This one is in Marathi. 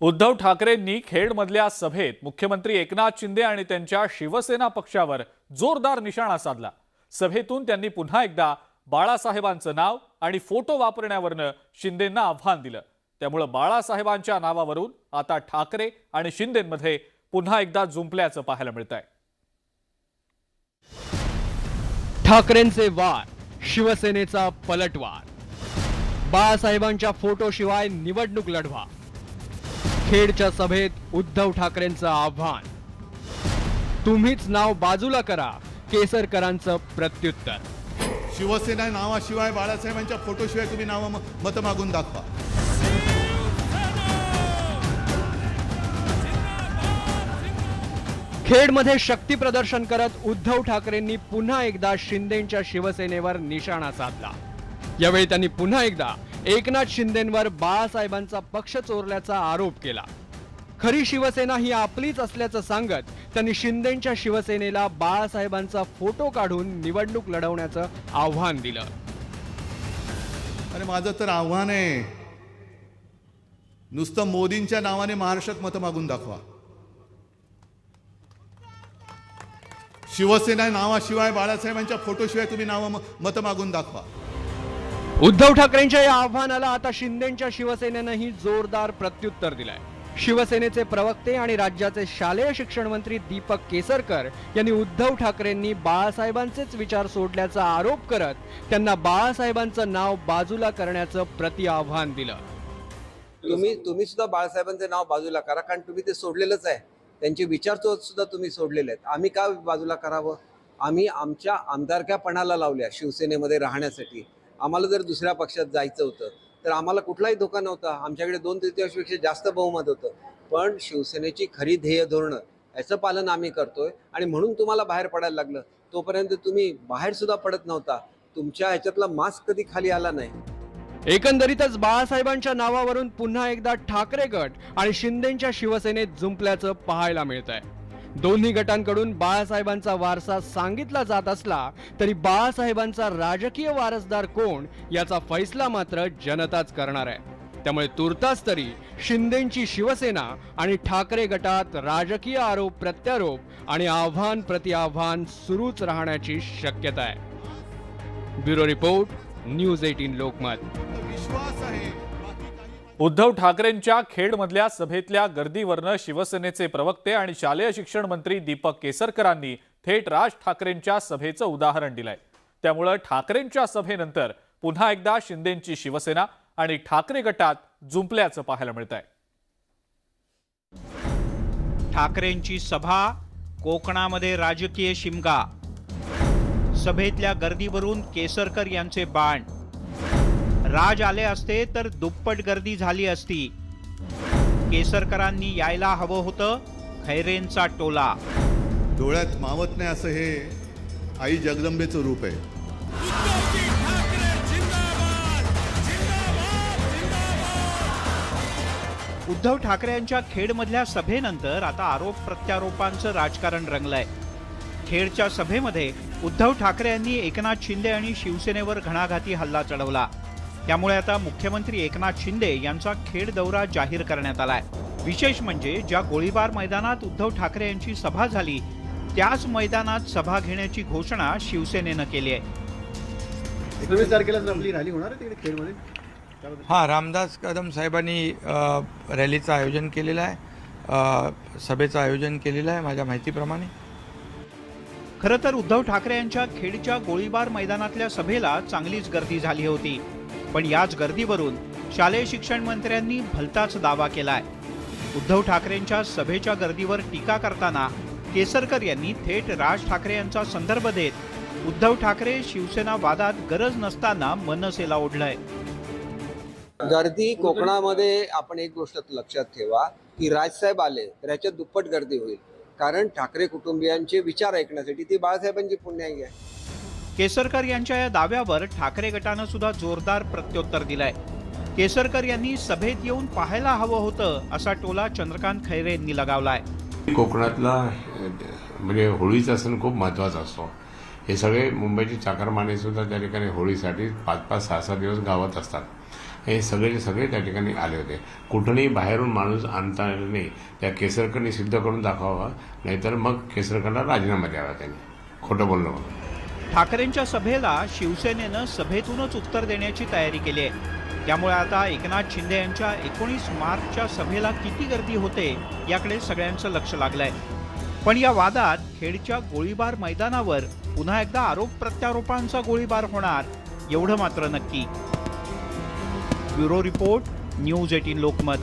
उद्धव ठाकरेंनी खेडमधल्या सभेत मुख्यमंत्री एकनाथ शिंदे आणि त्यांच्या शिवसेना पक्षावर जोरदार निशाणा साधला। सभेतून त्यांनी पुन्हा एकदा बाळासाहेबांचं नाव आणि फोटो वापरण्यावरनं शिंदेंना आव्हान दिलं। त्यामुळे बाळासाहेबांच्या नावावरून आता ठाकरे आणि शिंदेंमध्ये पुन्हा एकदा जुंपल्याचं पाहायला मिळतंय। ठाकरेंचे वार, शिवसेनेचा पलटवार। बाळासाहेबांच्या फोटोशिवाय निवडणूक लढवा। खेडच्या सभेत उद्धव ठाकरेंचं आव्हान, तुम्हीच नाव बाजूला करा, केसरकरांचं प्रत्युत्तर। शिवसेना नावाशिवाय बाळासाहेबांच्या फोटोशिवाय तुम्ही नाव मत मागून दाखवा। खेडमध्ये शक्ती प्रदर्शन करत उद्धव ठाकरेंनी पुन्हा एकदा शिंदेंच्या शिवसेनेवर निशाणा साधला। यावेळी त्यांनी पुन्हा एकदा एकनाथ शिंदेंवर बाळासाहेबांचा पक्ष चोरल्याचा आरोप केला। खरी शिवसेना ही आपलीच असल्याचं सांगत त्यांनी शिंदेंच्या शिवसेनेला बाळासाहेबांचा फोटो काढून निवडणूक लढवण्याचं आव्हान दिलं। अरे माझं तर आव्हान आहे, नुसतं मोदींच्या नावाने महाराष्ट्रात मत मागून दाखवा। शिवसेना नावाशिवाय बाळासाहेबांच्या फोटोशिवाय तुम्ही नाव मत मागून दाखवा। उद्धव ठाकरेंच्या या आव्हानाला आता शिंदेंच्या शिवसेनेनंही जोरदार प्रत्युत्तर दिलंय। शिवसेनेचे प्रवक्ते आणि राज्याचे शालेय शिक्षण मंत्री दीपक केसरकर यांनी उद्धव ठाकरेंनी बाळासाहेबांचेच विचार सोडल्याचा आरोप करत त्यांना बाळासाहेबांचं नाव बाजूला करण्याचं प्रति आव्हान दिलं। तुम्ही सुद्धा बाळासाहेबांचे नाव बाजूला करा, कारण तुम्ही ते सोडलेलंच आहे। त्यांचे विचार सुद्धा तुम्ही सोडलेले आहेत। आम्ही का बाजूला करावं? आम्ही आमच्या आमदारक्यापणाला लावल्या शिवसेनेमध्ये राहण्यासाठी। आम्हाला जर दुसऱ्या पक्षात जायचं होतं तर आम्हाला कुठलाही धोका नव्हता। आमच्याकडे 2/3पेक्षा जास्त बहुमत होतं। पण शिवसेनेची खरी ध्येय धोरणं याचं पालन आम्ही करतोय आणि म्हणून तुम्हाला बाहेर पडायला लागलं। तोपर्यंत तुम्ही बाहेर सुद्धा पडत नव्हता। तुमच्या ह्याच्यातला मास्क कधी खाली आला नाही। एकंदरीतच बाळासाहेबांच्या नावावरून पुन्हा एकदा ठाकरे गट आणि शिंदेंच्या शिवसेनेत जुंपल्याचं पाहायला मिळतंय। दोन्ही गटांकडून बाळासाहेबांचा वारसा सांगितला जात असला तरी बाळासाहेबांचा राजकीय वारसदार कोण याचा फैसला मात्र जनताच करणार आहे। त्यामुळे तुर्तास तरी शिंदेंची शिवसेना आणि ठाकरे गटात राजकीय आरोप प्रत्यारोप आणि आव्हान प्रतिआव्हान सुरूच राहण्याची शक्यता आहे। Bureau report, news 18 Lokmat. विश्वास आहे। उद्धव ठाकरेंच्या खेडमधल्या सभेतल्या गर्दीवरनं शिवसेनेचे प्रवक्ते आणि शालेय शिक्षण मंत्री दीपक केसरकरांनी थेट राज ठाकरेंच्या सभेचं उदाहरण दिलंय। त्यामुळे ठाकरेंच्या सभेनंतर पुन्हा एकदा शिंदेंची शिवसेना आणि ठाकरे गटात जुंपल्याचं पाहायला मिळतंय। ठाकरेंची सभा, कोकणामध्ये राजकीय शिमगा। सभेतल्या गर्दीवरून केसरकर यांचे बाण। राज आले असते तर दुप्पट गर्दी झाली असती। केसरकरांनी यायला हवं होतं, खैरेंचा टोला। डोळ्यात मावत नाही असं हे आई जगदंबेचं रूप आहे। उद्धव ठाकरे यांच्या खेडमधल्या सभेनंतर आता आरोप प्रत्यारोपांचं राजकारण रंगलंय। खेडच्या सभेमध्ये उद्धव ठाकरे यांनी एकनाथ शिंदे आणि शिवसेनेवर घणाघाती हल्ला चढवला। त्यामुळे आता मुख्यमंत्री एकनाथ शिंदे यांचा खेड दौरा जाहीर करण्यात आलाय। विशेष म्हणजे ज्या गोळीबार मैदानात उद्धव ठाकरे यांची सभा झाली त्याच मैदानात सभा घेण्याची घोषणा शिवसेनेनं केली आहे। 19 तारखेला आपली रॅली होणार आहे तिकडे खेडमध्ये। हां, रामदास कदम साहेबांनी रॅलीचं आयोजन केलेलं आहे, सभेचं आयोजन केलेलं आहे माझ्या माहितीप्रमाणे। खरं तर उद्धव ठाकरे यांच्या खेडच्या गोळीबार मैदानातल्या सभेला चांगलीच गर्दी झाली होती। पण याच गर्दीवरून शालेय शिक्षण मंत्र्यांनी भलताच दावा केलाय। उद्धव ठाकरेंच्या सभेच्या गर्दीवर टीका करताना केसरकर यांनी थेट राज ठाकरे यांचा संदर्भ देत उद्धव ठाकरे शिवसेना वादात गरज नसताना मनसेला ओढलंय। गर्दी कोकणामध्ये आपण एक गोष्ट लक्षात ठेवा की राजसाहेब आले तर याच्यात दुप्पट गर्दी होईल, कारण ठाकरे कुटुंबियांचे विचार ऐकण्यासाठी ती बाळासाहेबांची पुण्याई आहे। केसरकर यांच्या या दाव्यावर ठाकरे गटानं सुद्धा जोरदार प्रत्युत्तर दिलंय। केसरकर यांनी सभेत येऊन पाहायला हवं होतं असा टोला चंद्रकांत खैरे यांनी लगावलाय। कोकणातला म्हणजे होळीचा सण खूप महत्त्वाचा असतो। हे सगळे मुंबईचे चाकरमाने सुद्धा त्या ठिकाणी होळीसाठी 5-5, 6-6 दिवस गावात असतात हे सगळे त्या ठिकाणी आले होते. कुठूनही बाहेरून माणूस आणता आला नाही. त्या केसरकरनी सिद्ध करून दाखवावा, नाहीतर मग केसरकरला राजीनामा द्यावा त्यांनी. खोटं बोलणं म्हणून. ठाकरेंच्या सभेला शिवसेनेनं सभेतूनच उत्तर देण्याची तयारी केली आहे. त्यामुळे आता एकनाथ शिंदे यांच्या 19 मार्चच्या सभेला किती गर्दी होते याकडे सगळ्यांचं लक्ष लागलंय. पण या वादात खेडच्या गोळीबार मैदानावर पुन्हा एकदा आरोप प्रत्यारोपांचा गोळीबार होणार एवढं मात्र नक्की. Bureau report, news 18 Lokmat.